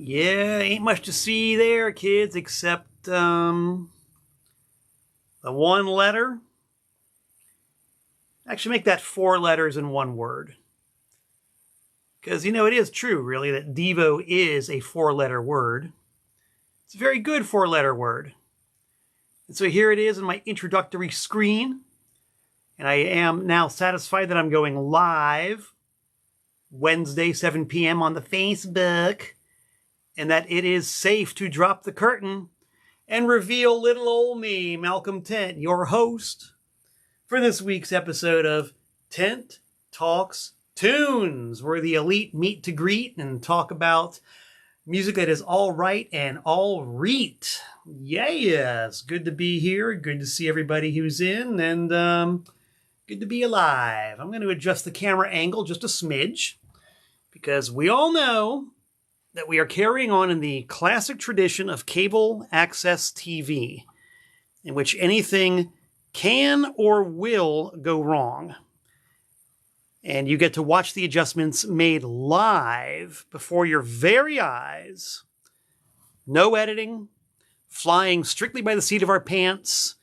Yeah, ain't much to see there, kids, except the one letter. Actually, make that 4 letters in one word. Because, it is true, really, that DEVO is a 4-letter word. It's a very good 4-letter word. And so here it is in my introductory screen. And I am now satisfied that I'm going live Wednesday, 7 p.m. on the Facebook. And that it is safe to drop the curtain and reveal little old me, Malcolm Tent, your host, for this week's episode of Tent Talks Tunes, where the elite meet to greet and talk about music that is all right and all reet. Yes, good to be here. Good to see everybody who's in, and good to be alive. I'm going to adjust the camera angle just a smidge, because we all know that we are carrying on in the classic tradition of cable access TV, in which anything can or will go wrong. And you get to watch the adjustments made live before your very eyes. No editing, flying strictly by the seat of our pants.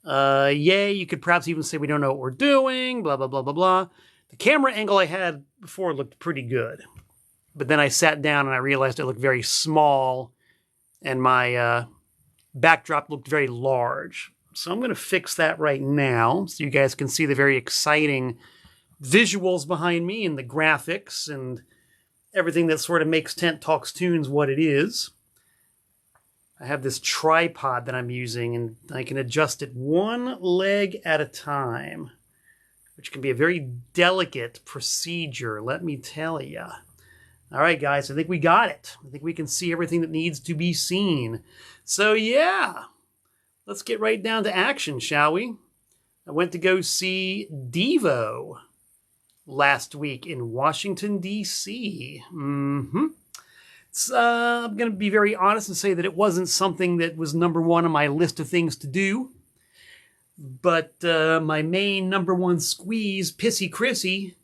Yay, you could perhaps even say we don't know what we're doing, blah, blah, blah, blah, blah. The camera angle I had before looked pretty good. But then I sat down and I realized it looked very small and my backdrop looked very large. So I'm going to fix that right now so you guys can see the very exciting visuals behind me and the graphics and everything that sort of makes Tent Talks Tunes what it is. I have this tripod that I'm using and I can adjust it one leg at a time, which can be a very delicate procedure, let me tell you. All right, guys, I think we got it. I think we can see everything that needs to be seen. So, yeah, let's get right down to action, shall we? I went to go see DEVO last week in Washington, D.C. I'm going to be very honest and say that it wasn't something that was number one on my list of things to do. But my main number one squeeze, Pissy Chrissy,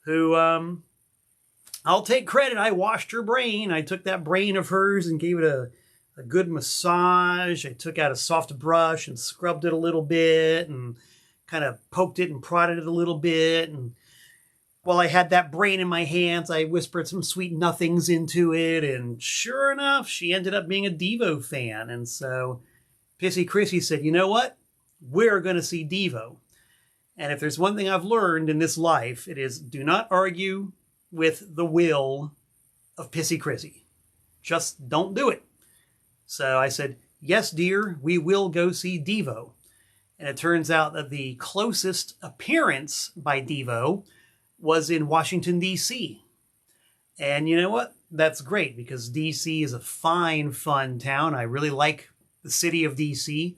who... I'll take credit. I washed her brain. I took that brain of hers and gave it a good massage. I took out a soft brush and scrubbed it a little bit and kind of poked it and prodded it a little bit. And while I had that brain in my hands, I whispered some sweet nothings into it. And sure enough, she ended up being a DEVO fan. And so Pissy Chrissy said, you know what? We're going to see DEVO. And if there's one thing I've learned in this life, it is do not argue with the will of Pissy Chrissy. Just don't do it. So I said, yes, dear, we will go see DEVO. And it turns out that the closest appearance by DEVO was in Washington, D.C. And you know what? That's great, because D.C. is a fine, fun town. I really like the city of D.C.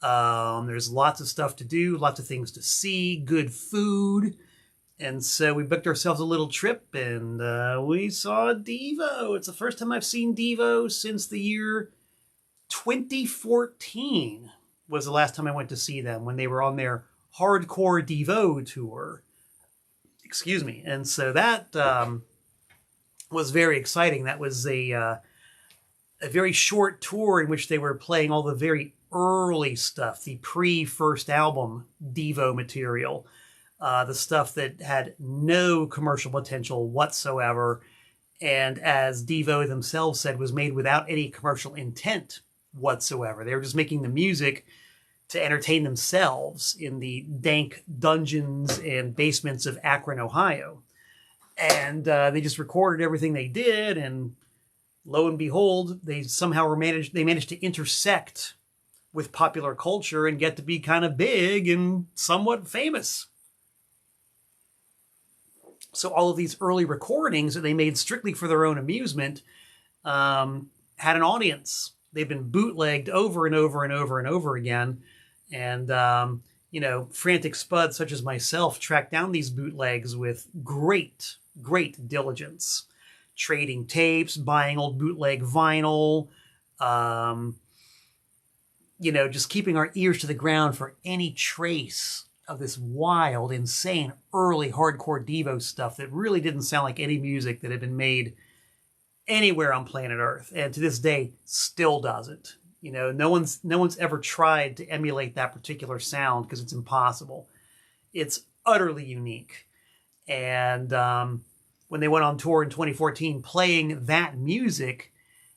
There's lots of stuff to do, lots of things to see, good food. And so we booked ourselves a little trip, and we saw DEVO. It's the first time I've seen DEVO since the year 2014 was the last time I went to see them, when they were on their Hardcore DEVO tour. Excuse me. And so that was very exciting. That was a very short tour in which they were playing all the very early stuff, the pre-first album DEVO material. The stuff that had no commercial potential whatsoever, and as DEVO themselves said, was made without any commercial intent whatsoever. They were just making the music to entertain themselves in the dank dungeons and basements of Akron, Ohio. And they just recorded everything they did, and lo and behold, they somehow managed to intersect with popular culture and get to be kind of big and somewhat famous. So all of these early recordings that they made strictly for their own amusement had an audience. They've been bootlegged over and over and over and over again. And, frantic spuds such as myself tracked down these bootlegs with great, great diligence. Trading tapes, buying old bootleg vinyl, just keeping our ears to the ground for any trace of this wild, insane, early hardcore DEVO stuff that really didn't sound like any music that had been made anywhere on planet Earth, and to this day still doesn't. You know, no one's ever tried to emulate that particular sound because it's impossible. It's utterly unique. And when they went on tour in 2014 playing that music,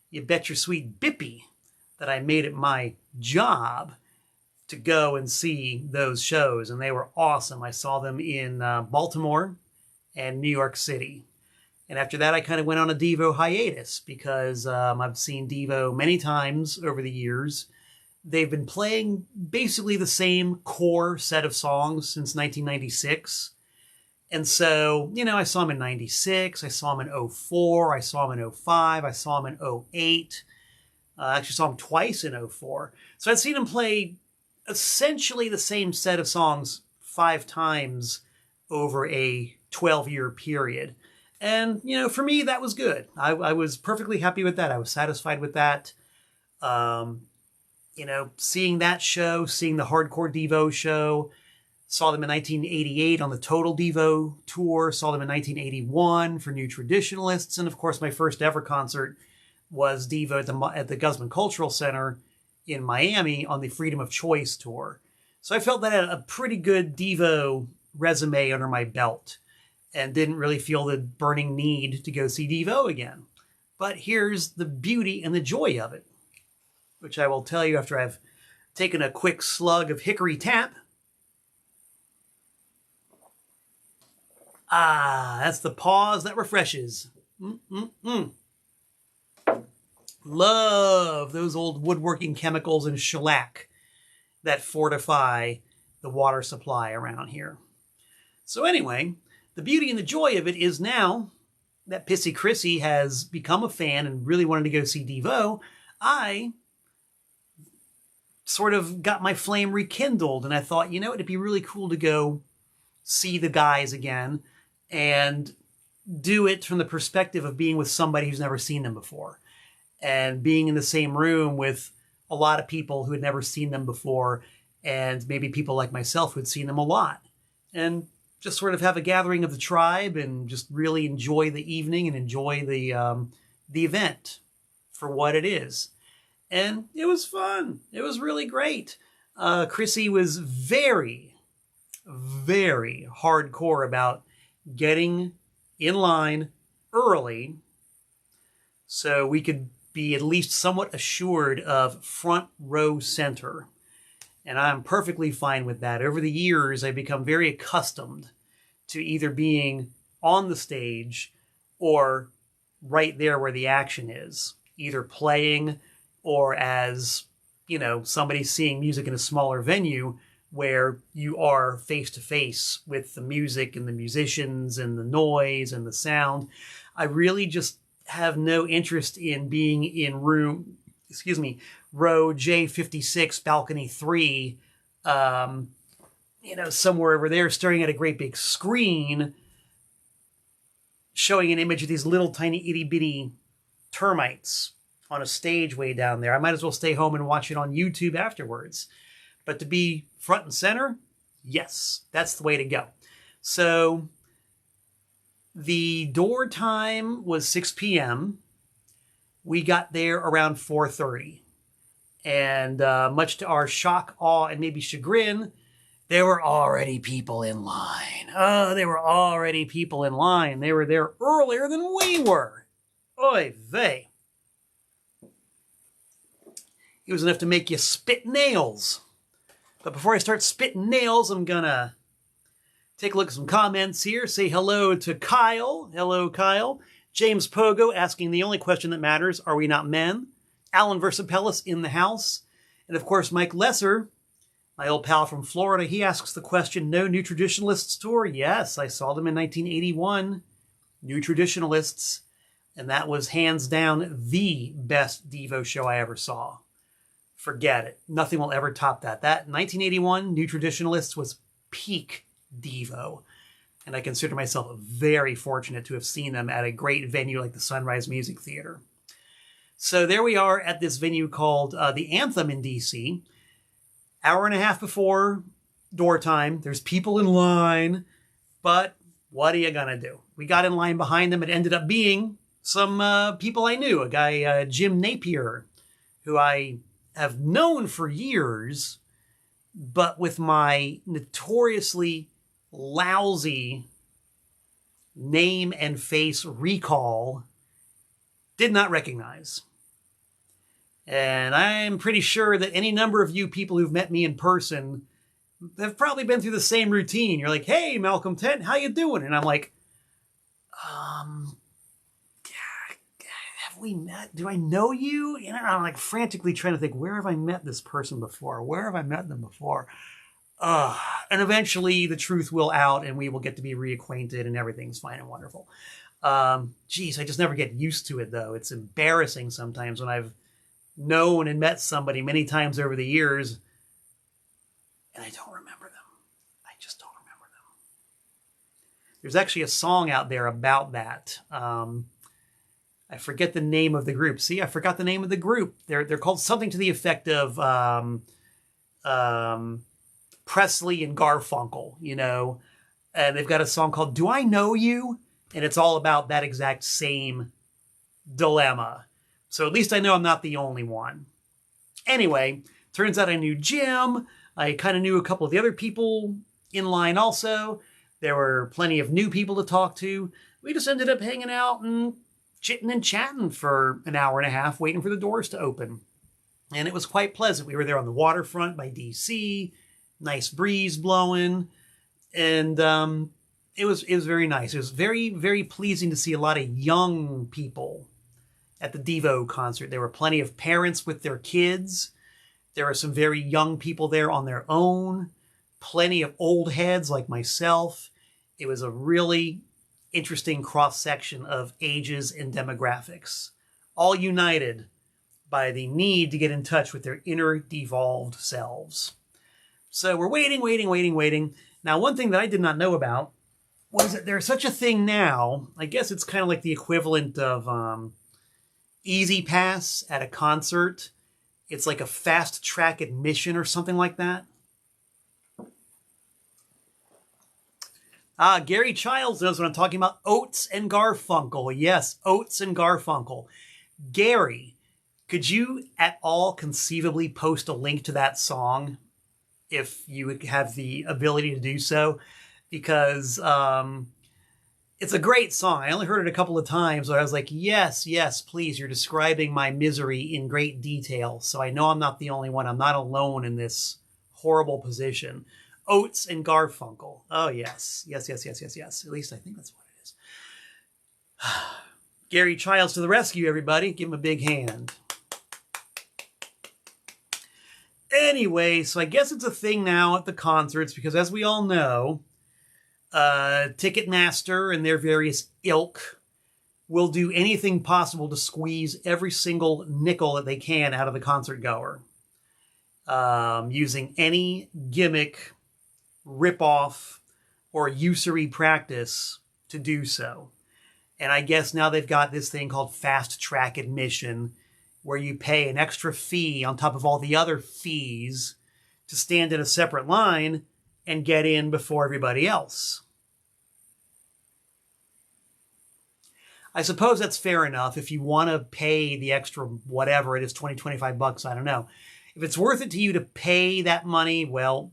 you bet your sweet bippy that I made it my job to go and see those shows, and they were awesome. I saw them in Baltimore and New York City. And after that, I kind of went on a DEVO hiatus because I've seen DEVO many times over the years. They've been playing basically the same core set of songs since 1996. And so, you know, I saw them in 96, I saw them in 04, I saw them in 05, I saw them in 08. I actually saw them twice in 04. So I'd seen them play essentially the same set of songs 5 times over a 12-year period. And, you know, for me, that was good. I was perfectly happy with that. I was satisfied with that. You know, seeing that show, seeing the Hardcore DEVO show, saw them in 1988 on the Total DEVO tour, saw them in 1981 for New Traditionalists, and of course my first ever concert was DEVO at the Guzman Cultural Center in Miami on the Freedom of Choice tour. So I felt that I had a pretty good DEVO resume under my belt, and didn't really feel the burning need to go see DEVO again. But here's the beauty and the joy of it, which I will tell you after I've taken a quick slug of hickory tap. Ah, that's the pause that refreshes. Love those old woodworking chemicals and shellac that fortify the water supply around here. So anyway, the beauty and the joy of it is now that Pissy Chrissy has become a fan and really wanted to go see DEVO, I sort of got my flame rekindled, and I thought, you know, it'd be really cool to go see the guys again and do it from the perspective of being with somebody who's never seen them before, and being in the same room with a lot of people who had never seen them before, and maybe people like myself who had seen them a lot, and just sort of have a gathering of the tribe and just really enjoy the evening and enjoy the event for what it is. And it was fun. It was really great. Chrissy was very, very hardcore about getting in line early so we could be at least somewhat assured of front row center. And I'm perfectly fine with that. Over the years, I've become very accustomed to either being on the stage or right there where the action is, either playing or as, you know, somebody seeing music in a smaller venue where you are face to face with the music and the musicians and the noise and the sound. I really just have no interest in being in row J56, balcony 3, you know, somewhere over there staring at a great big screen showing an image of these little tiny itty bitty termites on a stage way down there. I might as well stay home and watch it on YouTube afterwards. But to be front and center, yes, that's the way to go. So the door time was 6 p.m. We got there around 4:30. And much to our shock, awe, and maybe chagrin, there were already people in line. Oh, there were already people in line. They were there earlier than we were. Oy vey. It was enough to make you spit nails. But before I start spitting nails, I'm gonna take a look at some comments here. Say hello to Kyle. Hello, Kyle. James Pogo asking the only question that matters, are we not men? Alan Versapellis in the house. And of course, Mike Lesser, my old pal from Florida, he asks the question, no New Traditionalists tour? Yes, I saw them in 1981. New Traditionalists. And that was hands down the best DEVO show I ever saw. Forget it. Nothing will ever top that. That 1981 New Traditionalists was peak DEVO. And I consider myself very fortunate to have seen them at a great venue like the Sunrise Music Theater. So there we are at this venue called the Anthem in DC. Hour and a half before door time. There's people in line. But what are you going to do? We got in line behind them. It ended up being some people I knew. A guy, Jim Napier, who I have known for years, but with my notoriously lousy name and face recall, did not recognize. And I'm pretty sure that any number of you people who've met me in person have probably been through the same routine. You're like, hey, Malcolm Tent, how you doing? And I'm like, have we met? Do I know you? You know, I'm like frantically trying to think, where have I met this person before? Where have I met them before? And eventually the truth will out and we will get to be reacquainted and everything's fine and wonderful. Geez, I just never get used to it though. It's embarrassing sometimes when I've known and met somebody many times over the years and I don't remember them. I just don't remember them. There's actually a song out there about that. I forget the name of the group. See, I forgot the name of the group. They're called something to the effect of Presley and Garfunkel, you know, and they've got a song called Do I Know You? And it's all about that exact same dilemma. So at least I know I'm not the only one. Anyway, turns out I knew Jim. I kind of knew a couple of the other people in line also. There were plenty of new people to talk to. We just ended up hanging out and chitting and chatting for an hour and a half, waiting for the doors to open. And it was quite pleasant. We were there on the waterfront by DC, nice breeze blowing. And it was very nice. It was very, very pleasing to see a lot of young people at the DEVO concert. There were plenty of parents with their kids. There were some very young people there on their own. Plenty of old heads like myself. It was a really interesting cross-section of ages and demographics, all united by the need to get in touch with their inner devolved selves. So we're waiting. Now, one thing that I did not know about was that there's such a thing now. I guess it's kind of like the equivalent of Easy Pass at a concert. It's like a fast track admission or something like that. Gary Childs knows what I'm talking about. Oates and Garfunkel. Yes, Oates and Garfunkel. Gary, could you at all conceivably post a link to that song if you would have the ability to do so? Because it's a great song. I only heard it a couple of times, but I was like, yes, please. You're describing my misery in great detail. So I know I'm not the only one. I'm not alone in this horrible position. Oates and Garfunkel. Oh, yes. Yes. At least I think that's what it is. Gary Childs to the rescue, everybody. Give him a big hand. Anyway, so I guess it's a thing now at the concerts because as we all know, Ticketmaster and their various ilk will do anything possible to squeeze every single nickel that they can out of the concert goer. Using any gimmick, rip-off, or usury practice to do so. And I guess now they've got this thing called fast track admission, where you pay an extra fee on top of all the other fees to stand in a separate line and get in before everybody else. I suppose that's fair enough if you want to pay the extra whatever it is, 20, 25 bucks, I don't know. If it's worth it to you to pay that money, well,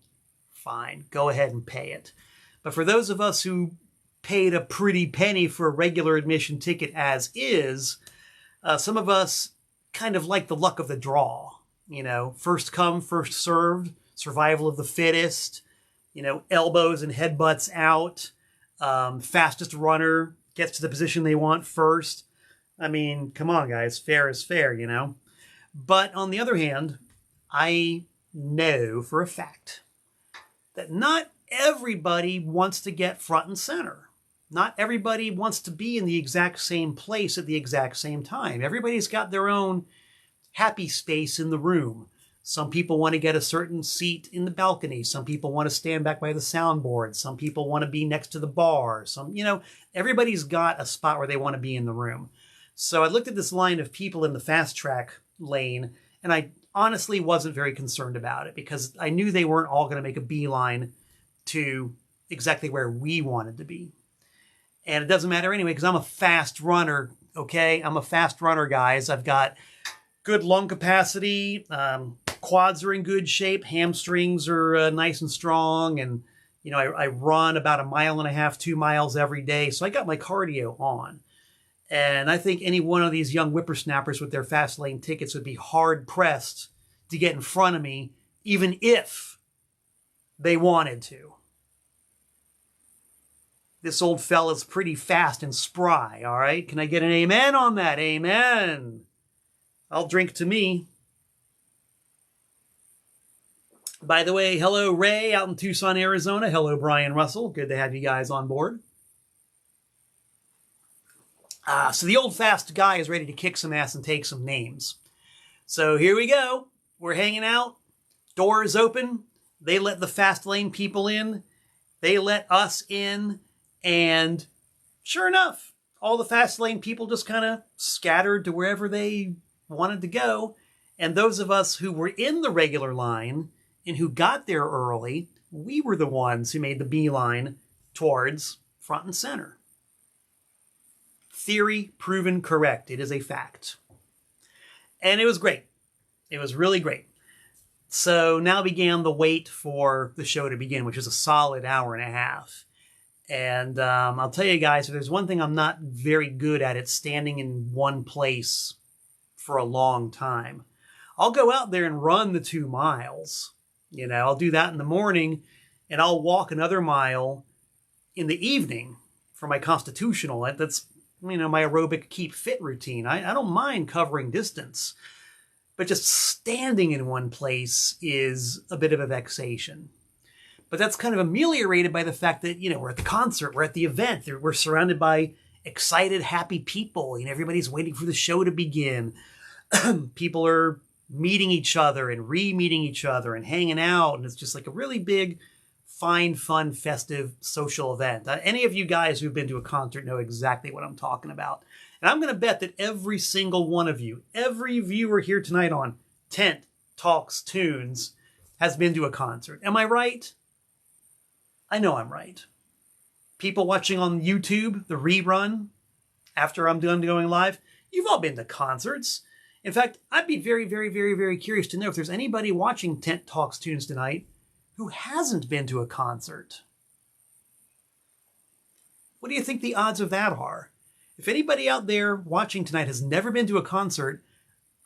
fine, go ahead and pay it. But for those of us who paid a pretty penny for a regular admission ticket as is, some of us kind of like the luck of the draw. You know, first come, first served, survival of the fittest, you know, elbows and headbutts out, fastest runner gets to the position they want first. I mean, come on, guys, fair is fair, you know. But on the other hand, I know for a fact that not everybody wants to get front and center. Not everybody wants to be in the exact same place at the exact same time. Everybody's got their own happy space in the room. Some people want to get a certain seat in the balcony. Some people want to stand back by the soundboard. Some people want to be next to the bar. Some, you know, everybody's got a spot where they want to be in the room. So I looked at this line of people in the fast track lane, and I honestly wasn't very concerned about it because I knew they weren't all going to make a beeline to exactly where we wanted to be. And it doesn't matter anyway because I'm a fast runner okay? I'm a fast runner, guys. I've got good lung capacity. Quads are in good shape. Hamstrings are nice and strong. And, you know, I run about 1.5 miles, 2 miles every day. So I got my cardio on. And I think any one of these young whippersnappers with their fast lane tickets would be hard pressed to get in front of me, even if they wanted to. This old fella's pretty fast and spry, all right? Can I get an amen on that? Amen. I'll drink to me. By the way, hello, Ray, out in Tucson, Arizona. Hello, Brian Russell. Good to have you guys on board. So the old fast guy is ready to kick some ass and take some names. So here we go. We're hanging out. Doors open. They let the fast lane people in. They let us in. And sure enough, all the fast lane people just kind of scattered to wherever they wanted to go. And those of us who were in the regular line and who got there early, we were the ones who made the beeline towards front and center. Theory proven correct. It is a fact. And it was great. It was really great. So now began the wait for the show to begin, which was a solid 1.5 hours. And I'll tell you guys, if there's one thing I'm not very good at, it's standing in one place for a long time. I'll go out there and run the 2 miles. You know, I'll do that in the morning, and I'll walk another mile in the evening for my constitutional. That's, you know, my aerobic keep fit routine. I don't mind covering distance, but just standing in one place is a bit of a vexation. But that's kind of ameliorated by the fact that, you know, we're at the concert, we're at the event, we're surrounded by excited, happy people, and everybody's waiting for the show to begin. People are meeting each other and re-meeting each other and hanging out, and it's just like a really big, fine, fun, festive social event. Any of you guys who've been to a concert know exactly what I'm talking about. And I'm going to bet that every single one of you, every viewer here tonight on Tent Talks Tunes, has been to a concert. Am I right? I know I'm right. People watching on YouTube, the rerun, after I'm done going live, you've all been to concerts. In fact, I'd be very, very, very, very curious to know if there's anybody watching Tent Talks Tunes tonight who hasn't been to a concert. What do you think the odds of that are? If anybody out there watching tonight has never been to a concert,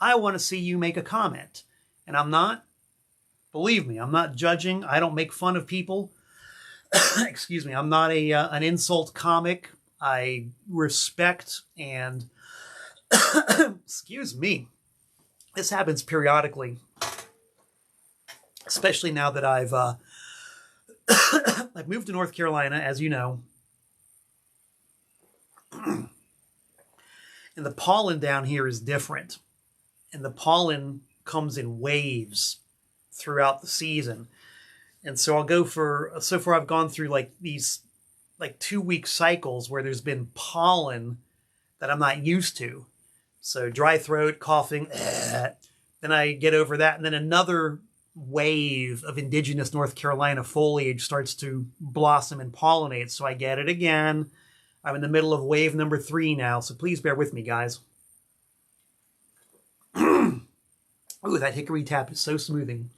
I want to see you make a comment. And I'm not, believe me, I'm not judging. I don't make fun of people. Excuse me, I'm not an insult comic. I respect and, excuse me, this happens periodically, especially now that I've moved to North Carolina, as you know. And the pollen down here is different. And the pollen comes in waves throughout the season. And so I'll go for, so far I've gone through like these like 2-week cycles where there's been pollen that I'm not used to. So dry throat, coughing, then I get over that. And then another wave of indigenous North Carolina foliage starts to blossom and pollinate. So I get it again. I'm in the middle of wave number 3 now. So please bear with me, guys. Ooh, that hickory tap is so soothing.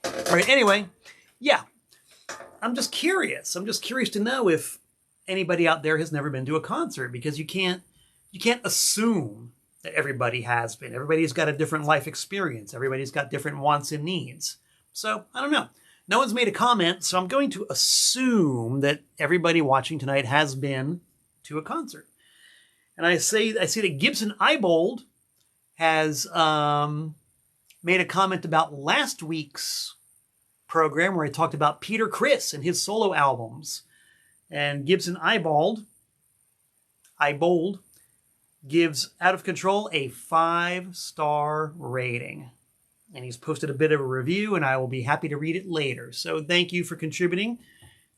All right, anyway, yeah, I'm just curious. I'm just curious to know if anybody out there has never been to a concert, because you can't assume that everybody has been. Everybody's got a different life experience. Everybody's got different wants and needs. So I don't know. No one's made a comment, so I'm going to assume that everybody watching tonight has been to a concert. And I see that Gibson Eyebold has made a comment about last week's program where I talked about Peter Criss and his solo albums. And Gibson Eyebold gives Out of Control a 5-star rating. And he's posted a bit of a review, and I will be happy to read it later. So thank you for contributing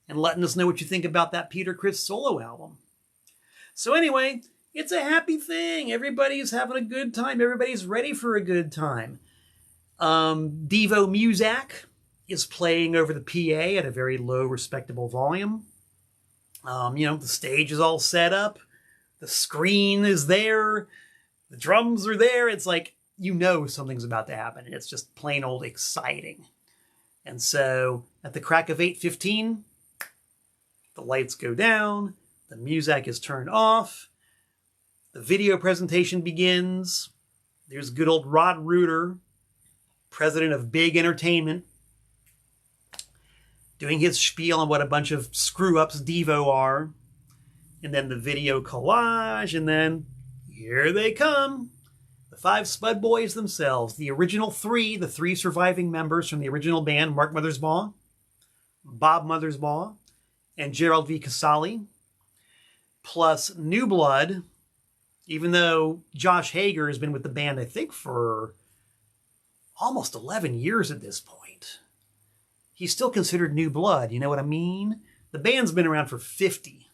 and letting us know what you think about that Peter Criss solo album. So anyway, it's a happy thing. Everybody's having a good time. Everybody's ready for a good time. DEVO Muzak is playing over the PA at a very low, respectable volume. The stage is all set up. The screen is there. The drums are there. It's like, something's about to happen. It's just plain old exciting. And so at the crack of 8:15, the lights go down. The music is turned off. The video presentation begins. There's good old Rod Reuter, president of Big Entertainment, doing his spiel on what a bunch of screw-ups DEVO are. And then the video collage, and then here they come. The 5 Spud Boys themselves, the original 3, the 3 surviving members from the original band, Mark Mothersbaugh, Bob Mothersbaugh, and Gerald V. Casale, plus new blood, even though Josh Hager has been with the band, I think, for almost 11 years at this point. He's still considered new blood, you know what I mean? The band's been around for 50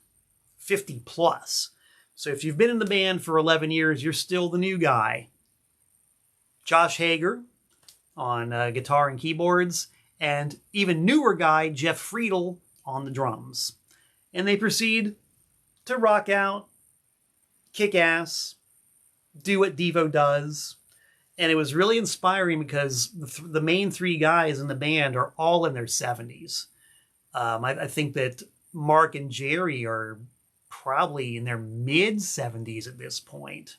plus. So if you've been in the band for 11 years, you're still the new guy. Josh Hager on guitar and keyboards, and even newer guy, Jeff Friedl, on the drums. And they proceed to rock out, kick ass, do what DEVO does. And it was really inspiring because the main 3 guys in the band are all in their 70s. I think that Mark and Jerry are probably in their mid-70s at this point.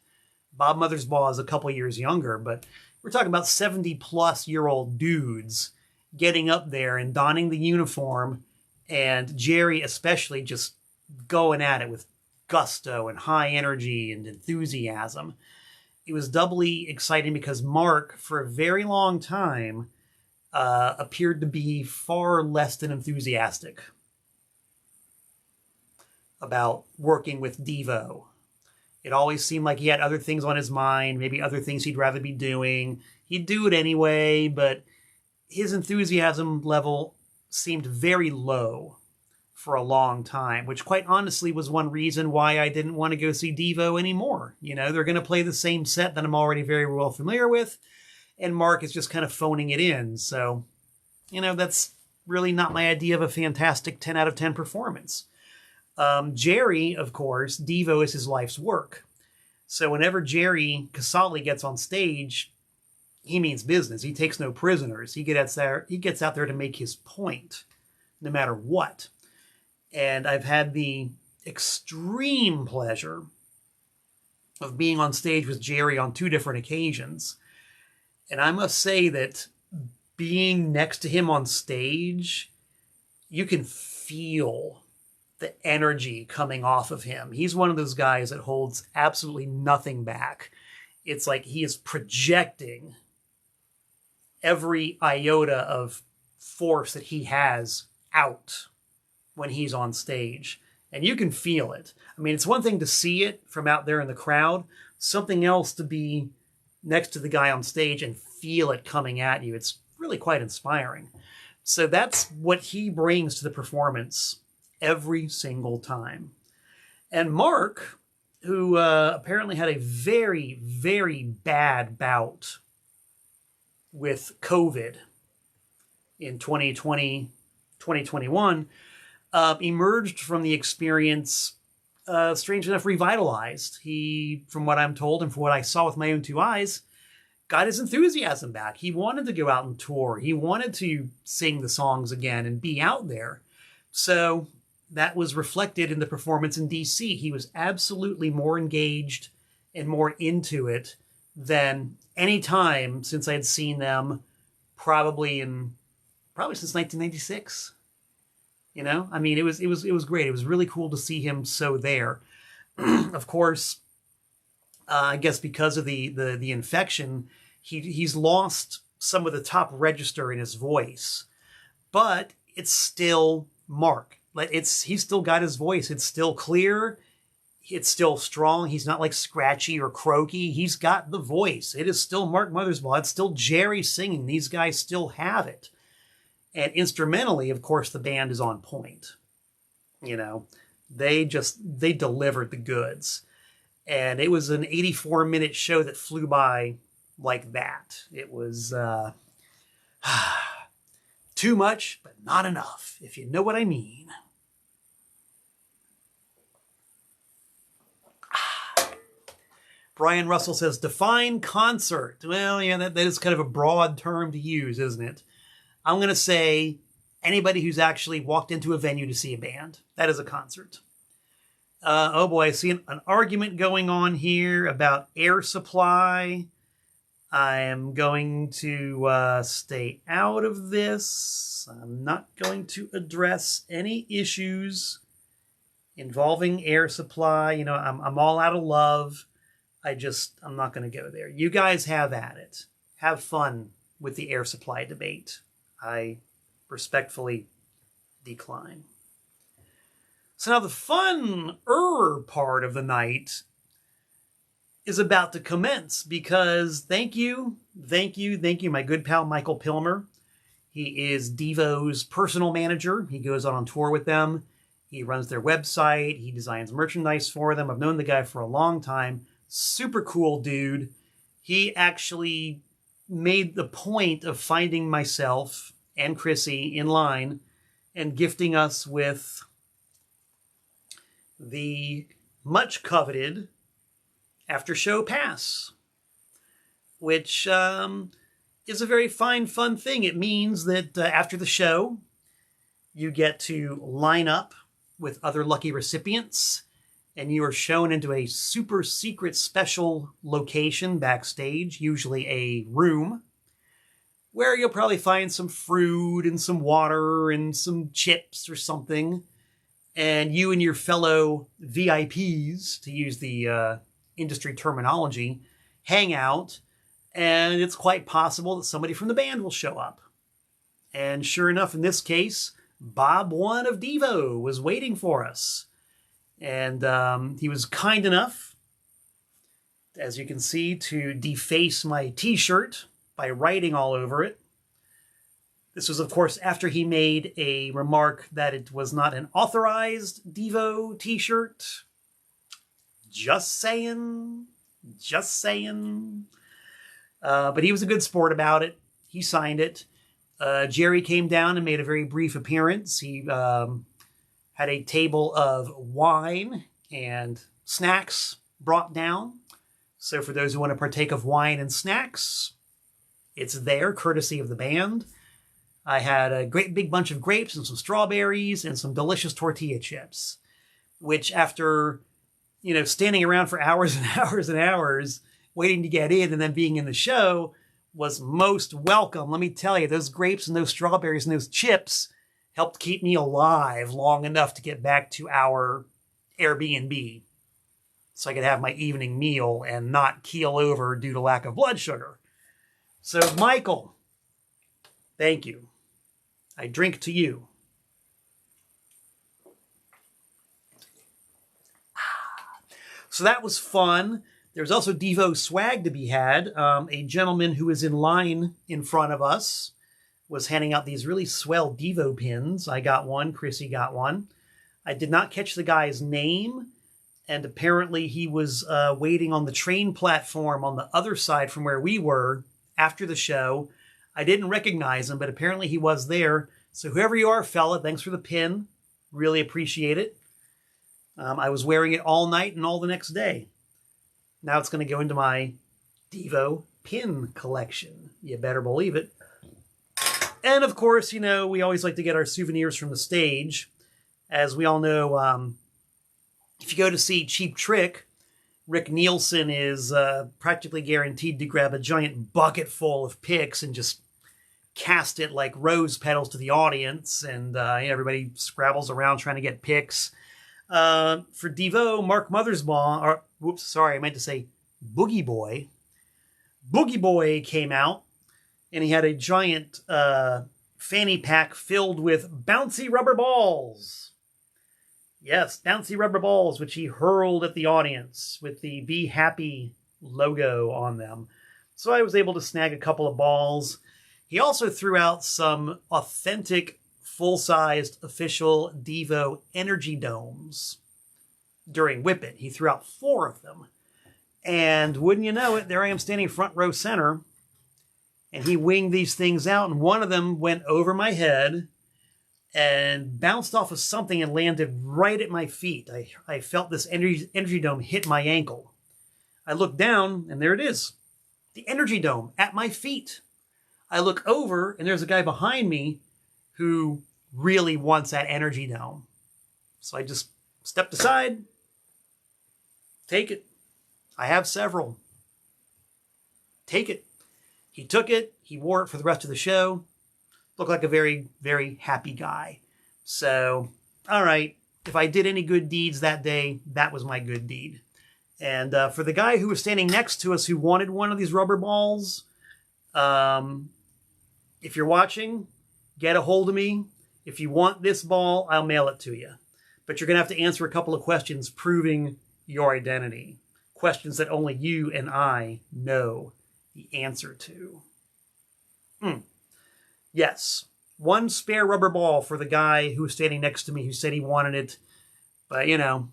Bob Mothersbaugh is a couple years younger, but we're talking about 70-plus-year-old dudes getting up there and donning the uniform, and Jerry especially just going at it with gusto and high energy and enthusiasm. It was doubly exciting because Mark, for a very long time, appeared to be far less than enthusiastic about working with DEVO. It always seemed like he had other things on his mind, maybe other things he'd rather be doing. He'd do it anyway, but his enthusiasm level seemed very low for a long time, which quite honestly was one reason why I didn't want to go see DEVO anymore. They're going to play the same set that I'm already very well familiar with, and Mark is just kind of phoning it in. So, that's really not my idea of a fantastic 10 out of 10 performance. Jerry, of course, DEVO is his life's work. So whenever Jerry Casale gets on stage, he means business. He takes no prisoners. He gets out there to make his point, no matter what. And I've had the extreme pleasure of being on stage with Jerry on 2 different occasions. And I must say that being next to him on stage, you can feel the energy coming off of him. He's one of those guys that holds absolutely nothing back. It's like he is projecting every iota of force that he has out when he's on stage. And you can feel it. I mean, it's one thing to see it from out there in the crowd, something else to be next to the guy on stage and feel it coming at you. It's really quite inspiring. So that's what he brings to the performance every single time. And Mark, who apparently had a very, very bad bout with COVID in 2020, 2021, emerged from the experience, strange enough, revitalized. He, from what I'm told and from what I saw with my own 2 eyes, got his enthusiasm back. He wanted to go out and tour. He wanted to sing the songs again and be out there. So that was reflected in the performance in DC. He was absolutely more engaged and more into it than any time since I had seen them, probably since 1996. I mean, it was great. It was really cool to see him so there. Of course, I guess because of the infection, he's lost some of the top register in his voice, but it's still Mark. He's still got his voice. It's still clear. It's still strong. He's not like scratchy or croaky. He's got the voice. It is still Mark Mothersbaugh. It's still Jerry singing. These guys still have it. And instrumentally, of course, the band is on point. They delivered the goods. And it was an 84-minute show that flew by like that. It was too much, but not enough, if you know what I mean. Brian Russell says, define concert. Well, yeah, that is kind of a broad term to use, isn't it? I'm going to say anybody who's actually walked into a venue to see a band. That is a concert. Oh boy, I see an argument going on here about air supply. I am going to stay out of this. I'm not going to address any issues involving air supply. You know, I'm all out of love. I'm not going to go there. You guys have at it. Have fun with the air supply debate. I respectfully decline. So now the fun-er part of the night is about to commence because thank you, my good pal Michael Pilmer. He is DEVO's personal manager. He goes on tour with them. He runs their website. He designs merchandise for them. I've known the guy for a long time. Super cool dude. He actually made the point of finding myself and Chrissy in line and gifting us with the much coveted after show pass, which is a very fun thing. It means that after the show, you get to line up with other lucky recipients, and you are shown into a super secret special location backstage, usually a room, where you'll probably find some fruit and some water and some chips or something. And you and your fellow VIPs, to use the industry terminology, hang out. And it's quite possible that somebody from the band will show up. And sure enough, in this case, Bob One of DEVO was waiting for us. And he was kind enough, as you can see, to deface my t-shirt by writing all over it. This was, of course, after he made a remark that it was not an authorized DEVO t-shirt. Just saying. But he was a good sport about it. He signed it. Jerry came down and made a very brief appearance. He had a table of wine and snacks brought down. So for those who want to partake of wine and snacks, it's there, courtesy of the band. I had a great big bunch of grapes and some strawberries and some delicious tortilla chips, which after, standing around for hours and hours and hours, waiting to get in and then being in the show was most welcome. Let me tell you, those grapes and those strawberries and those chips helped keep me alive long enough to get back to our Airbnb so I could have my evening meal and not keel over due to lack of blood sugar. So, Michael, thank you. I drink to you. So that was fun. There was also DEVO swag to be had. A gentleman who was in line in front of us was handing out these really swell DEVO pins. I got one. Chrissy got one. I did not catch the guy's name, and apparently he was waiting on the train platform on the other side from where we were after the show. I didn't recognize him, but apparently he was there. So whoever you are, fella, thanks for the pin. Really appreciate it. I was wearing it all night and all the next day. Now it's going to go into my DEVO pin collection. You better believe it. And of course, we always like to get our souvenirs from the stage. As we all know, if you go to see Cheap Trick, Rick Nielsen is practically guaranteed to grab a giant bucket full of picks and just cast it like rose petals to the audience. And everybody scrabbles around trying to get picks. For DEVO, Mark Mothersbaugh, I meant to say Boogie Boy. Boogie Boy came out, and he had a giant fanny pack filled with bouncy rubber balls. Yes, bouncy rubber balls, which he hurled at the audience with the Be Happy logo on them. So I was able to snag a couple of balls. He also threw out some authentic, full-sized, official DEVO energy domes during Whip It. He threw out 4 of them. And wouldn't you know it, there I am standing front row center, and he winged these things out, and one of them went over my head and bounced off of something and landed right at my feet. I felt this energy dome hit my ankle. I look down, and there it is. The Energy Dome at my feet. I look over, and there's a guy behind me who really wants that Energy Dome. So I just stepped aside. Take it. I have several. Take it. He took it. He wore it for the rest of the show. Looked like a very, very happy guy. So, all right. If I did any good deeds that day, that was my good deed. And for the guy who was standing next to us who wanted one of these rubber balls, if you're watching, get a hold of me. If you want this ball, I'll mail it to you. But you're going to have to answer a couple of questions proving your identity. Questions that only you and I know the answer to. Yes. One spare rubber ball for the guy who was standing next to me who said he wanted it. But, you know,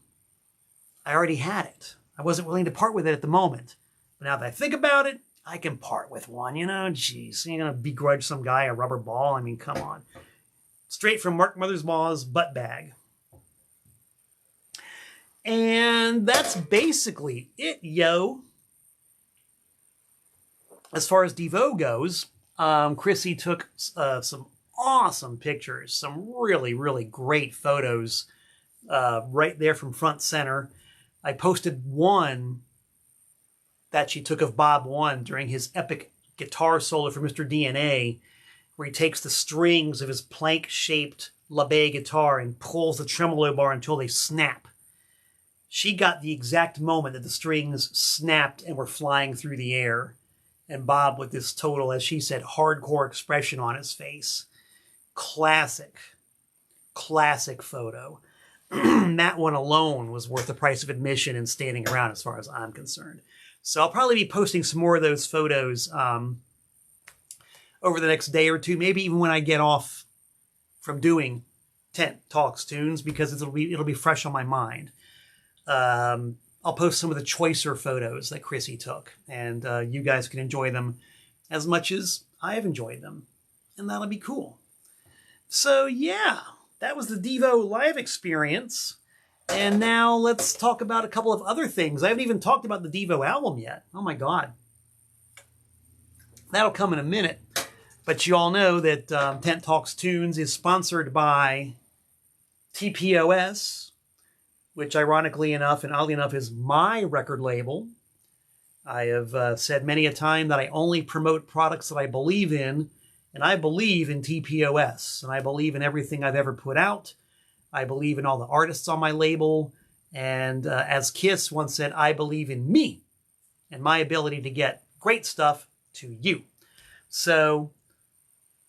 I already had it. I wasn't willing to part with it at the moment. But now that I think about it, I can part with one, you know? Jeez, you're going to begrudge some guy a rubber ball? I mean, come on. Straight from Mark Mothersbaugh's butt bag. And that's basically it, yo. As far as DEVO goes, Chrissy took some awesome pictures, some really, really great photos right there from front center. I posted one that she took of Bob One during his epic guitar solo for Mr. DNA, where he takes the strings of his plank-shaped LeBay guitar and pulls the tremolo bar until they snap. She got the exact moment that the strings snapped and were flying through the air. And Bob with this total, as she said, hardcore expression on his face. Classic photo. That one alone was worth the price of admission and standing around as far as I'm concerned. So I'll probably be posting some more of those photos over the next day or two, maybe even when I get off from doing Tent Talks Tunes, because it'll be fresh on my mind. I'll post some of the choicer photos that Chrissy took, and you guys can enjoy them as much as I have enjoyed them, and that'll be cool. So yeah, that was the DEVO live experience, and now let's talk about a couple of other things. I haven't even talked about the DEVO album yet. Oh my God. That'll come in a minute, but you all know that Tent Talks Tunes is sponsored by TPOS, which ironically enough and oddly enough is my record label. I have said many a time that I only promote products that I believe in, and I believe in TPOS, and I believe in everything I've ever put out. I believe in all the artists on my label, and as Kiss once said, I believe in me and my ability to get great stuff to you. So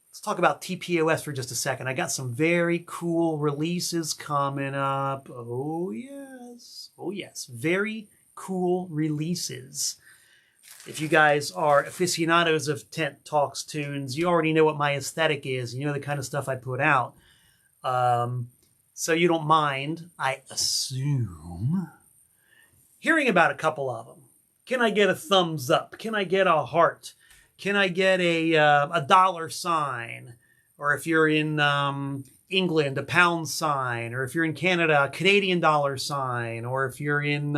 let's talk about TPOS for just a second. I got some very cool releases coming up. Oh, yes. Oh, yes. Very cool releases. If you guys are aficionados of Tent Talks Tunes, you already know what my aesthetic is. You know the kind of stuff I put out. So you don't mind, I assume, hearing about a couple of them. Can I get a thumbs up? Can I get a heart? Can I get a dollar sign? Or if you're in England, a pound sign. Or if you're in Canada, a Canadian dollar sign. Or if you're in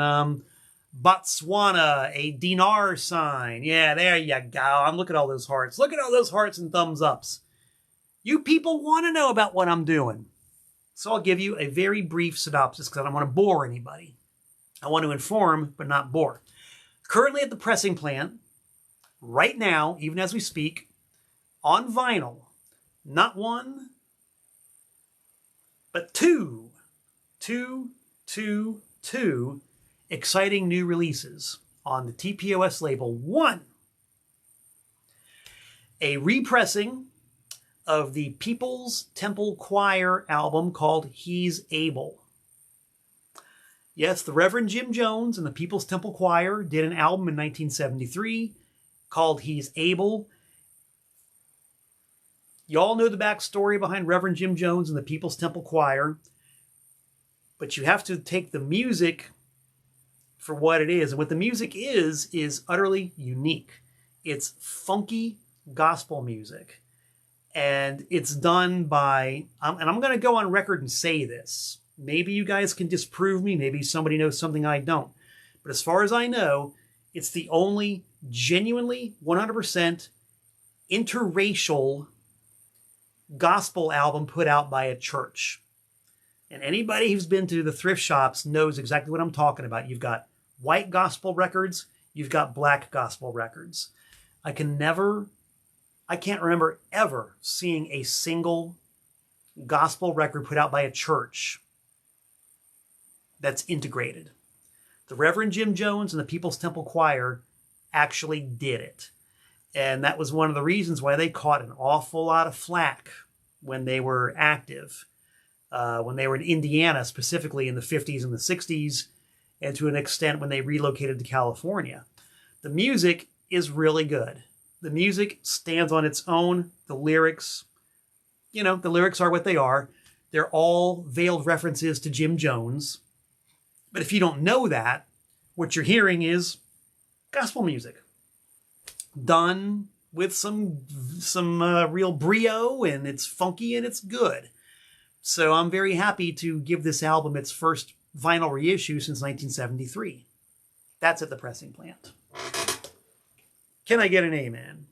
Botswana, a dinar sign. Yeah, there you go. I'm looking at all those hearts. Look at all those hearts and thumbs ups. You people want to know about what I'm doing. So I'll give you a very brief synopsis because I don't want to bore anybody. I want to inform, but not bore. Currently at the pressing plant, right now, even as we speak, on vinyl, not one, but two exciting new releases on the TPOS label. One, a repressing of the People's Temple Choir album called He's Able. Yes, the Reverend Jim Jones and the People's Temple Choir did an album in 1973 called He's Able. Y'all know the backstory behind Reverend Jim Jones and the People's Temple Choir, but you have to take the music for what it is. And what the music is utterly unique. It's funky gospel music. And it's done by, and I'm going to go on record and say this. Maybe you guys can disprove me. Maybe somebody knows something I don't. But as far as I know, It's the only genuinely 100% interracial gospel album put out by a church. And anybody who's been to the thrift shops knows exactly what I'm talking about. You've got white gospel records, you've got black gospel records. I can't remember ever seeing a single gospel record put out by a church that's integrated. The Reverend Jim Jones and the People's Temple Choir actually did it. And that was one of the reasons why they caught an awful lot of flack when they were active, when they were in Indiana, specifically in the 50s and the 60s, and to an extent when they relocated to California. The music is really good. The music stands on its own. The lyrics, the lyrics are what they are. They're all veiled references to Jim Jones. But if you don't know that, what you're hearing is gospel music done with some real brio, and it's funky and it's good. So I'm very happy to give this album its first vinyl reissue since 1973. That's at the pressing plant. Can I get an amen?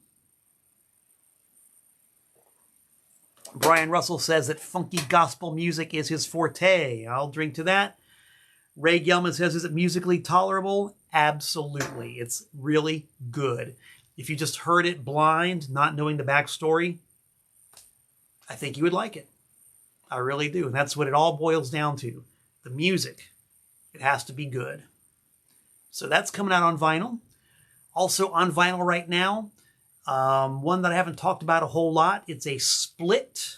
Brian Russell says that funky gospel music is his forte. I'll drink to that. Ray Gelman says, is it musically tolerable? Absolutely. It's really good. If you just heard it blind, not knowing the backstory, I think you would like it. I really do. And that's what it all boils down to. The music. It has to be good. So that's coming out on vinyl. Also on vinyl right now, one that I haven't talked about a whole lot. It's a split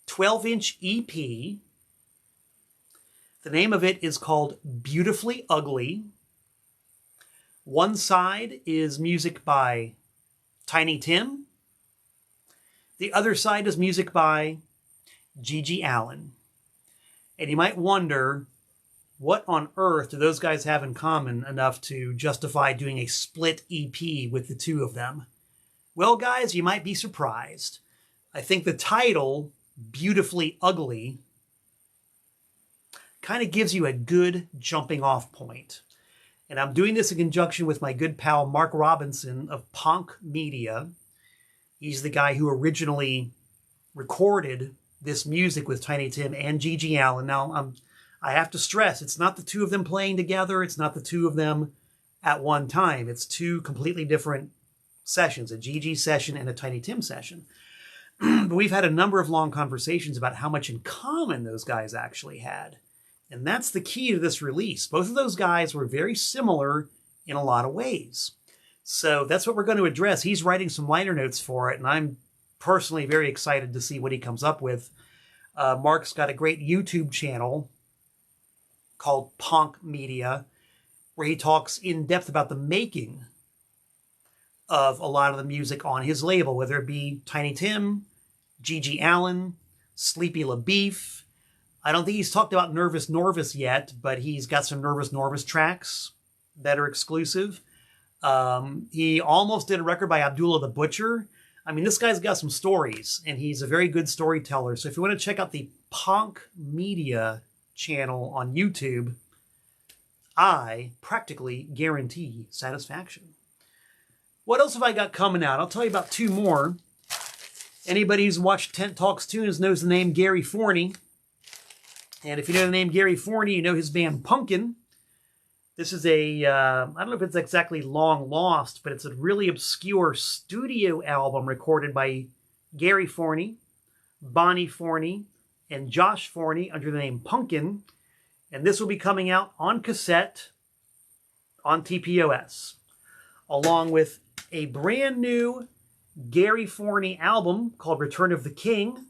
12-inch EP. The name of it is called Beautifully Ugly. One side is music by Tiny Tim. The other side is music by G.G. Allin. And you might wonder, what on earth do those guys have in common enough to justify doing a split EP with the two of them? Well, guys, you might be surprised. I think the title, Beautifully Ugly, kind of gives you a good jumping off point. And I'm doing this in conjunction with my good pal Mark Robinson of Ponk Media. He's the guy who originally recorded this music with Tiny Tim and G.G. Allin. Now, I have to stress, it's not the two of them playing together. It's not the two of them at one time. It's two completely different sessions, a G.G. session and a Tiny Tim session. But we've had a number of long conversations about how much in common those guys actually had. And that's the key to this release. Both of those guys were very similar in a lot of ways. So that's what we're going to address. He's writing some liner notes for it, and I'm personally very excited to see what he comes up with. Mark's got a great YouTube channel called Ponk Media, where he talks in depth about the making of a lot of the music on his label, whether it be Tiny Tim, G.G. Allin, Sleepy LaBeef. I don't think he's talked about Nervous Norvis yet, but he's got some Nervous Norvis tracks that are exclusive. He almost did a record by Abdullah the Butcher. I mean, this guy's got some stories, and he's a very good storyteller. So if you want to check out the Ponk Media channel on YouTube, I practically guarantee satisfaction. What else have I got coming out? I'll tell you about two more. Anybody who's watched Tent Talks Tunes knows the name Gary Forney. And if you know the name Gary Forney, you know his band Pumpkin. This is a, I don't know if it's exactly long lost, but it's a really obscure studio album recorded by Gary Forney, Bonnie Forney, and Josh Forney under the name Pumpkin. And this will be coming out on cassette on TPOS, along with a brand new Gary Forney album called Return of the King.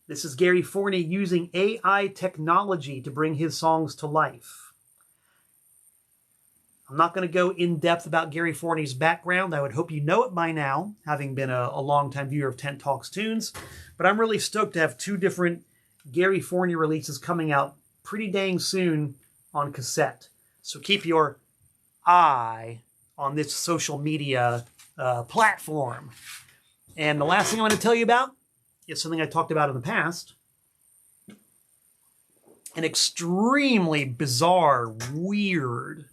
This is Gary Forney using AI technology to bring his songs to life. I'm not going to go in depth about Gary Forney's background. I would hope you know it by now, having been a longtime viewer of Tent Talks Tunes. But I'm really stoked to have two different Gary Forney releases coming out pretty dang soon on cassette. So keep your eye on this social media platform. And the last thing I want to tell you about is something I talked about in the past. An extremely bizarre, weird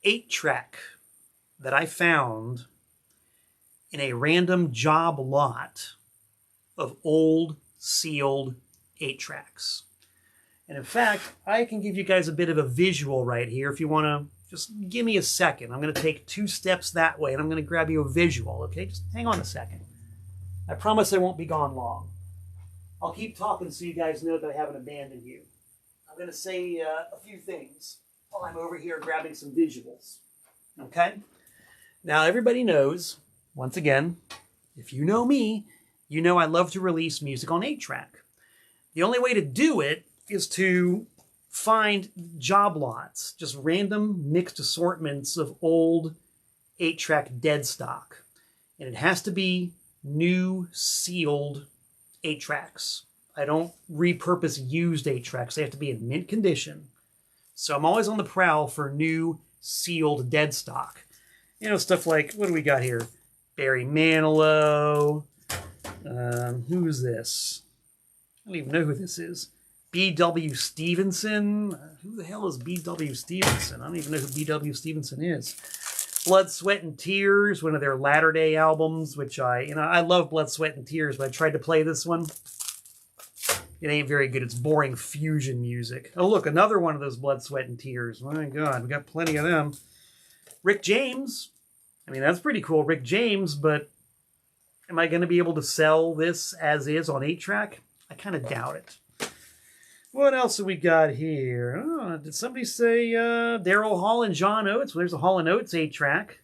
8-track that I found in a random job lot of old sealed 8-tracks. And in fact, I can give you guys a bit of a visual right here if you want to just give me a second. I'm going to take 2 steps that way and I'm going to grab you a visual, okay? Just hang on a second. I promise I won't be gone long. I'll keep talking so you guys know that I haven't abandoned you. I'm going to say a few things while I'm over here grabbing some visuals, okay? Now, everybody knows, once again, if you know me, you know I love to release music on 8-track. The only way to do it is to find job lots, just random mixed assortments of old 8-track dead stock. And it has to be new sealed 8-tracks. I don't repurpose used 8-tracks. They have to be in mint condition. So I'm always on the prowl for new sealed dead stock. You know, stuff like, what do we got here? Barry Manilow. Who's this? I don't even know who this is. B.W. Stevenson. Who the hell is B.W. Stevenson? I don't even know who B.W. Stevenson is. Blood, Sweat, and Tears, one of their latter-day albums, which I love Blood, Sweat, and Tears, but I tried to play this one. It ain't very good. It's boring fusion music. Oh, look, another one of those Blood, Sweat, and Tears. My God, we got plenty of them. Rick James. I mean, that's pretty cool, Rick James, but am I going to be able to sell this as is on 8-track? I kind of doubt it. What else have we got here? Oh, did somebody say Daryl Hall and John Oates? Well, there's a Hall & Oates 8-track.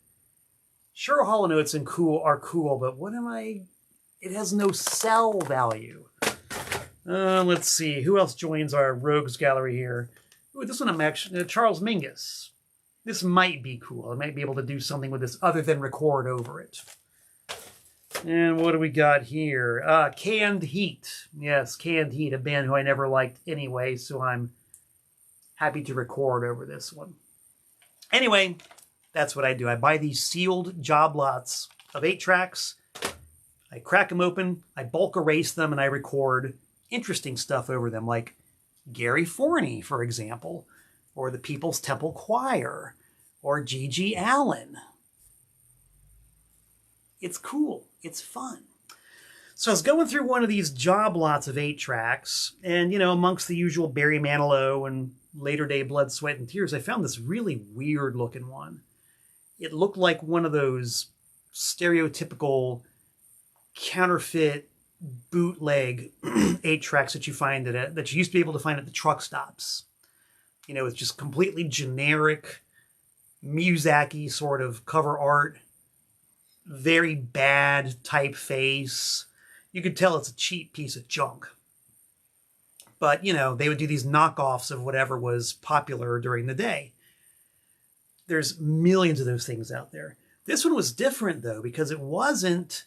Sure, Hall & Oates are cool, but what am I... It has no sell value. Let's see. Who else joins our rogues gallery here? Ooh, this one I'm actually... Charles Mingus. This might be cool. I might be able to do something with this other than record over it. And what do we got here? Canned Heat. Yes, Canned Heat, a band who I never liked anyway, so I'm happy to record over this one. Anyway, that's what I do. I buy these sealed job lots of 8-tracks. I crack them open, I bulk erase them, and I record interesting stuff over them, like Gary Forney, for example, or the People's Temple Choir, or G.G. Allen. It's cool. It's fun. So I was going through one of these job lots of 8-tracks, and, you know, amongst the usual Barry Manilow and later-day Blood, Sweat, and Tears, I found this really weird-looking one. It looked like one of those stereotypical counterfeit bootleg 8-tracks that you find that you used to be able to find at the truck stops. You know, it's just completely generic, Muzak-y sort of cover art. Very bad typeface. You could tell it's a cheap piece of junk. But, you know, they would do these knockoffs of whatever was popular during the day. There's millions of those things out there. This one was different, though, because it wasn't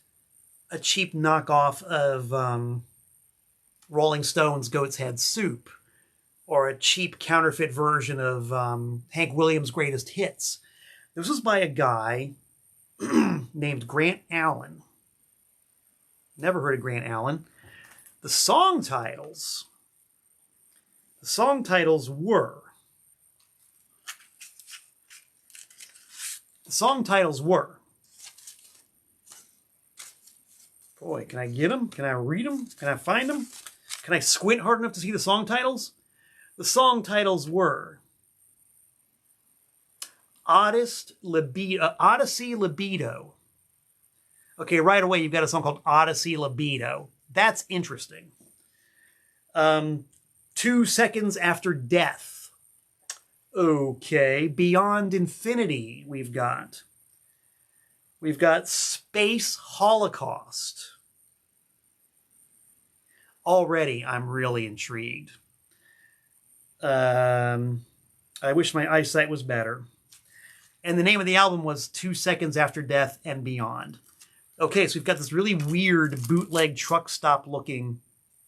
a cheap knockoff of Rolling Stone's Goat's Head Soup or a cheap counterfeit version of Hank Williams' Greatest Hits. This was by a guy named Grant Allen. Never heard of Grant Allen. The song titles were boy, can I get them? Can I read them? Can I find them? Can I squint hard enough to see the song titles? The song titles were Odyssey Libido. Okay, right away you've got a song called Odyssey Libido. That's interesting. 2 Seconds After Death. Okay, Beyond Infinity we've got. We've got Space Holocaust. Already I'm really intrigued. I wish my eyesight was better. And the name of the album was 2 Seconds After Death and Beyond. Okay, so we've got this really weird bootleg truck stop looking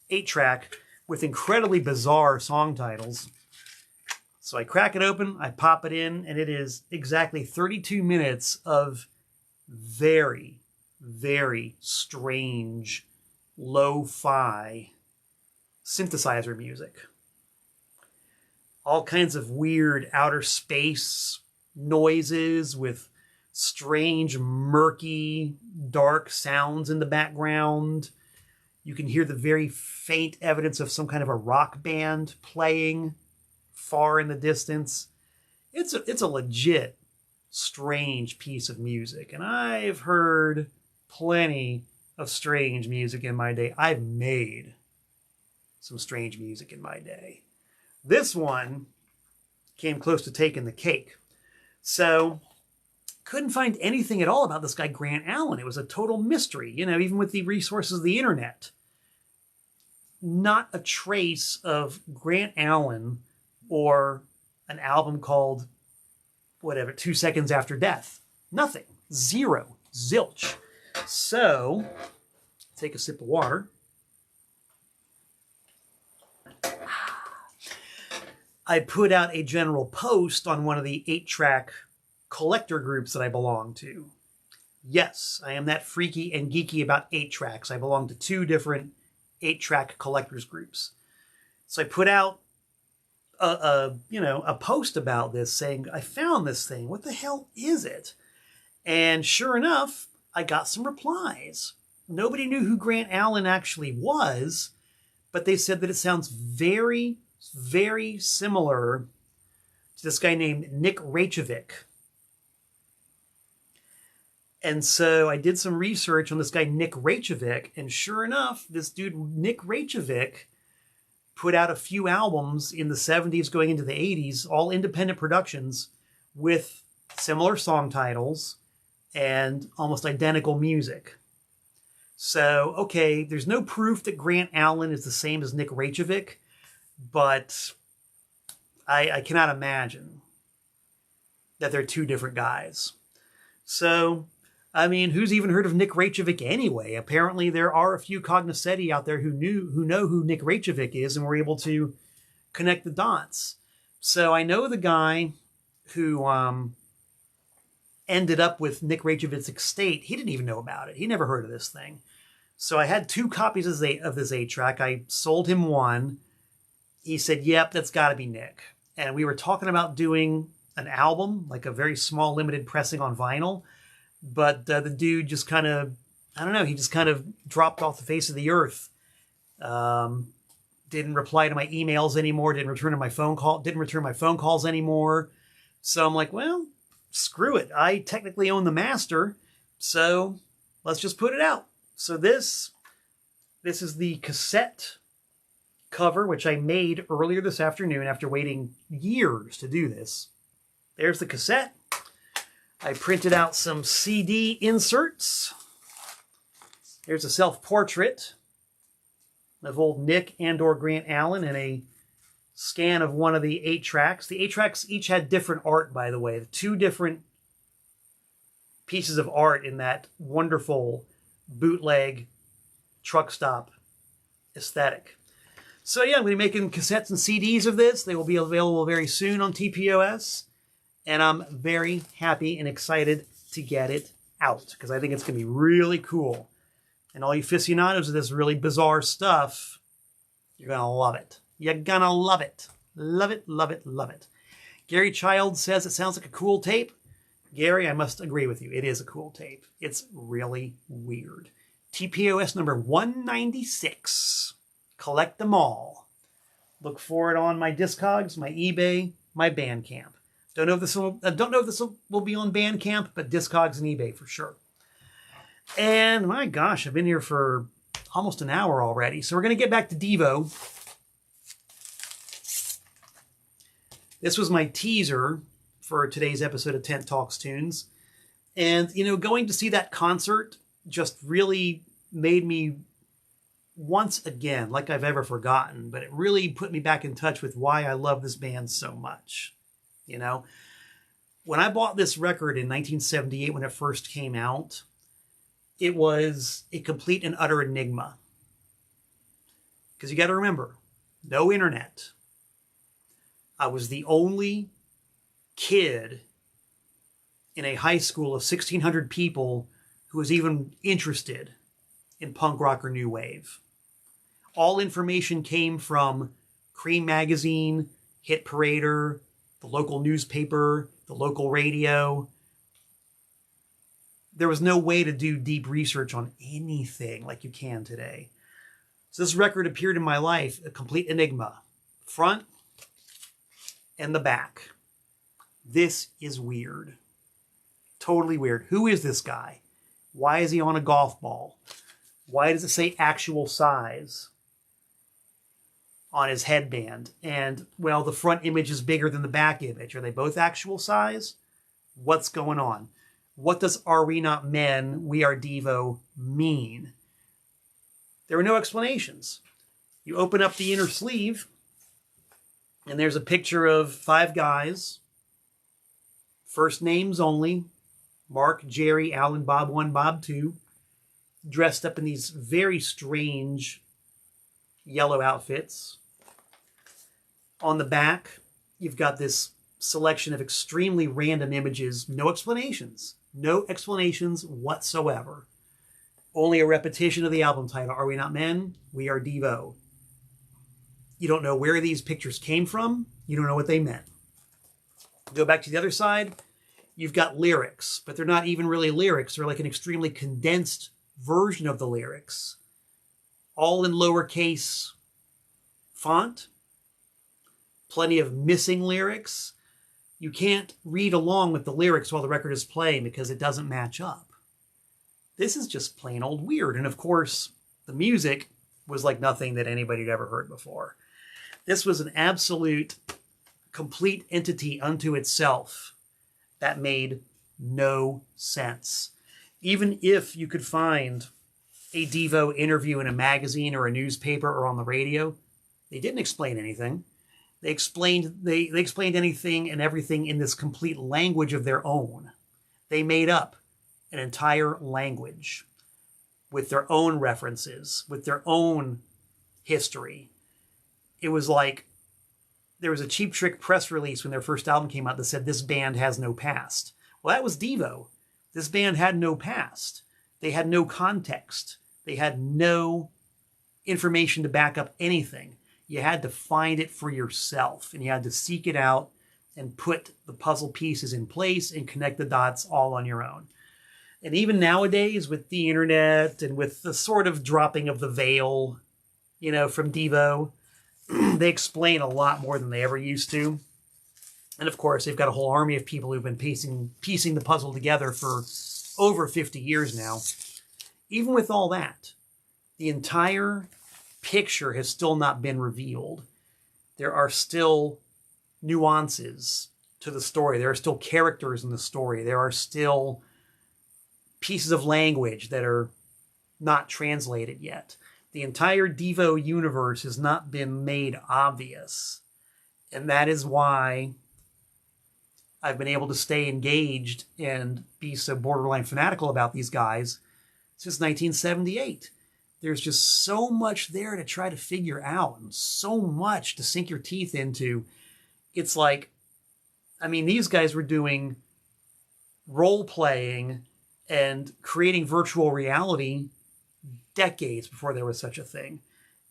8-track with incredibly bizarre song titles. So I crack it open, I pop it in, and it is exactly 32 minutes of very, very strange lo-fi synthesizer music. All kinds of weird outer space noises with strange, murky, dark sounds in the background. You can hear the very faint evidence of some kind of a rock band playing far in the distance. It's a legit strange piece of music, and I've heard plenty of strange music in my day. I've made some strange music in my day. This one came close to taking the cake. So, couldn't find anything at all about this guy Grant Allen. It was a total mystery, you know, even with the resources of the internet. Not a trace of Grant Allen or an album called, whatever, 2 Seconds After Death. Nothing. Zero. Zilch. So, take a sip of water. I put out a general post on one of the 8-track collector groups that I belong to. Yes, I am that freaky and geeky about 8-tracks. I belong to 2 different 8-track collectors groups. So I put out a post about this saying, I found this thing. What the hell is it? And sure enough, I got some replies. Nobody knew who Grant Allen actually was, but they said that it sounds very, very similar to this guy named Nik Raicevic. And so I did some research on this guy Nik Raicevic, and sure enough, this dude Nik Raicevic put out a few albums in the 70s going into the 80s, all independent productions with similar song titles and almost identical music. So, okay, there's no proof that Grant Allen is the same as Nik Raicevic, but I cannot imagine that they're 2 different guys. So, I mean, who's even heard of Nik Raicevic anyway? Apparently there are a few cognoscenti out there who know who Nik Raicevic is and were able to connect the dots. So I know the guy who ended up with Nik Raicevic's estate. He didn't even know about it. He never heard of this thing. So I had 2 copies of this 8-track. I sold him one. He said, yep, that's got to be Nik. And we were talking about doing an album, like a very small limited pressing on vinyl. But the dude just kind of, I don't know, he just kind of dropped off the face of the earth. Didn't reply to my emails anymore, didn't return my phone calls anymore. So I'm like, well, screw it. I technically own the master, so let's just put it out. So this is the cassette cover, which I made earlier this afternoon after waiting years to do this. There's the cassette. I printed out some CD inserts. Here's a self-portrait of old Nik and/or Grant Allen and a scan of one of the 8-tracks. The 8-tracks each had different art, by the way. The 2 different pieces of art in that wonderful bootleg truck stop aesthetic. So yeah, I'm going to be making cassettes and CDs of this. They will be available very soon on TPOS. And I'm very happy and excited to get it out because I think it's going to be really cool. And all you aficionados of this really bizarre stuff, you're going to love it. You're going to love it. Love it, love it, love it. Gary Child says it sounds like a cool tape. Gary, I must agree with you. It is a cool tape. It's really weird. TPOS number 196. Collect them all. Look for it on my Discogs, my eBay, my Bandcamp. Don't know if this will be on Bandcamp, but Discogs and eBay for sure. And my gosh, I've been here for almost an hour already. So we're going to get back to DEVO. This was my teaser for today's episode of Tent Talks Tunes. And, you know, going to see that concert just really made me once again, like I've ever forgotten, but it really put me back in touch with why I love this band so much. You know, when I bought this record in 1978, when it first came out, it was a complete and utter enigma. Because you got to remember, no internet. I was the only kid in a high school of 1,600 people who was even interested in punk rock or new wave. All information came from Cream Magazine, Hit Parader, the local newspaper, the local radio. There was no way to do deep research on anything like you can today. So this record appeared in my life, a complete enigma. Front and the back. This is weird. Totally weird. Who is this guy? Why is he on a golf ball? Why does it say actual size on his headband? And, well, the front image is bigger than the back image. Are they both actual size? What's going on? What does "Are we not men? We are DEVO" mean? There were no explanations. You open up the inner sleeve, and there's a picture of 5 guys, first names only, Mark, Jerry, Alan, Bob 1, Bob 2, dressed up in these very strange yellow outfits. On the back, you've got this selection of extremely random images, no explanations. No explanations whatsoever. Only a repetition of the album title. Are we not men? We are DEVO. You don't know where these pictures came from. You don't know what they meant. Go back to the other side. You've got lyrics, but they're not even really lyrics. They're like an extremely condensed version of the lyrics. All in lowercase font. Plenty of missing lyrics. You can't read along with the lyrics while the record is playing because it doesn't match up. This is just plain old weird. And of course, the music was like nothing that anybody had ever heard before. This was an absolute, complete entity unto itself that made no sense. Even if you could find a DEVO interview in a magazine or a newspaper or on the radio, they didn't explain anything. They explained anything and everything in this complete language of their own. They made up an entire language with their own references, with their own history. It was like there was a Cheap Trick press release when their first album came out that said, "This band has no past." Well, that was DEVO. This band had no past. They had no context. They had no information to back up anything. You had to find it for yourself, and you had to seek it out and put the puzzle pieces in place and connect the dots all on your own. And even nowadays, with the internet and with the sort of dropping of the veil, from DEVO, they explain a lot more than they ever used to. And of course, they've got a whole army of people who've been piecing the puzzle together for over 50 years now. Even with all that, the entire picture has still not been revealed. There are still nuances to the story. There are still characters in the story. There are still pieces of language that are not translated yet. The entire DEVO universe has not been made obvious. And that is why I've been able to stay engaged and be so borderline fanatical about these guys since 1978. There's just so much there to try to figure out and so much to sink your teeth into. It's like, these guys were doing role-playing and creating virtual reality decades before there was such a thing.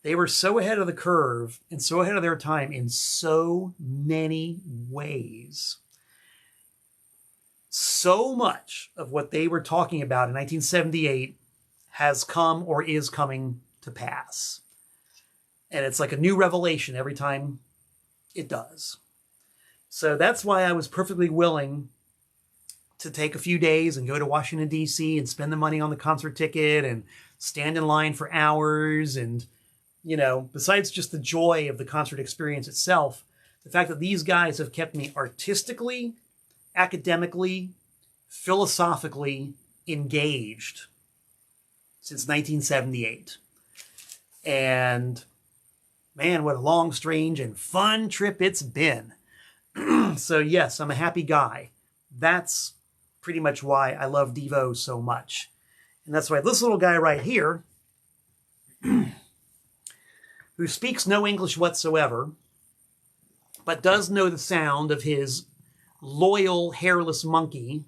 They were so ahead of the curve and so ahead of their time in so many ways. So much of what they were talking about in 1978 has come or is coming to pass. And it's like a new revelation every time it does. So that's why I was perfectly willing to take a few days and go to Washington, D.C. and spend the money on the concert ticket and stand in line for hours. And, besides just the joy of the concert experience itself, the fact that these guys have kept me artistically, academically, philosophically engaged since 1978. And man, what a long, strange, and fun trip it's been. So yes, I'm a happy guy. That's pretty much why I love DEVO so much. And that's why this little guy right here, who speaks no English whatsoever, but does know the sound of his loyal hairless monkey.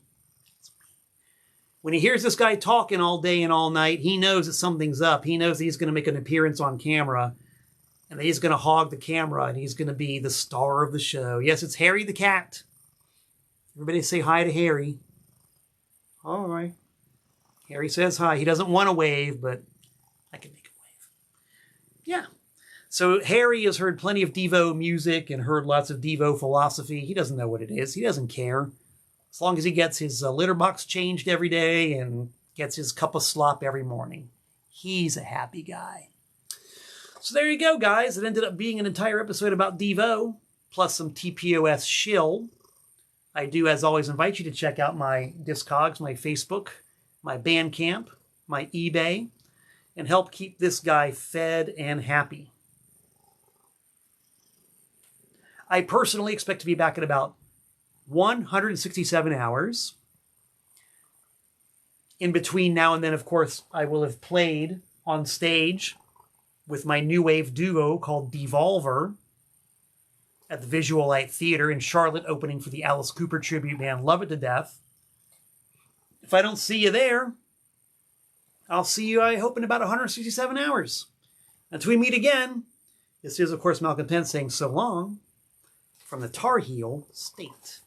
When he hears this guy talking all day and all night, he knows that something's up. He knows that he's going to make an appearance on camera. And he's going to hog the camera, and he's going to be the star of the show. Yes, it's Harry the cat. Everybody say hi to Harry. All right. Harry says hi. He doesn't want to wave, but I can make him wave. Yeah. So Harry has heard plenty of DEVO music and heard lots of DEVO philosophy. He doesn't know what it is. He doesn't care. As long as he gets his litter box changed every day and gets his cup of slop every morning. He's a happy guy. So there you go, guys. It ended up being an entire episode about DEVO, plus some TPOS shill. I do, as always, invite you to check out my Discogs, my Facebook, my Bandcamp, my eBay, and help keep this guy fed and happy. I personally expect to be back in about 167 hours. In between now and then, of course, I will have played on stage with my new wave duo called Devolver at the Visual Light Theater in Charlotte, opening for the Alice Cooper tribute band Love It to Death. If I don't see you there, I'll see you, I hope, in about 167 hours. Until we meet again, this is, of course, Malcolm Penn saying so long from the Tar Heel State.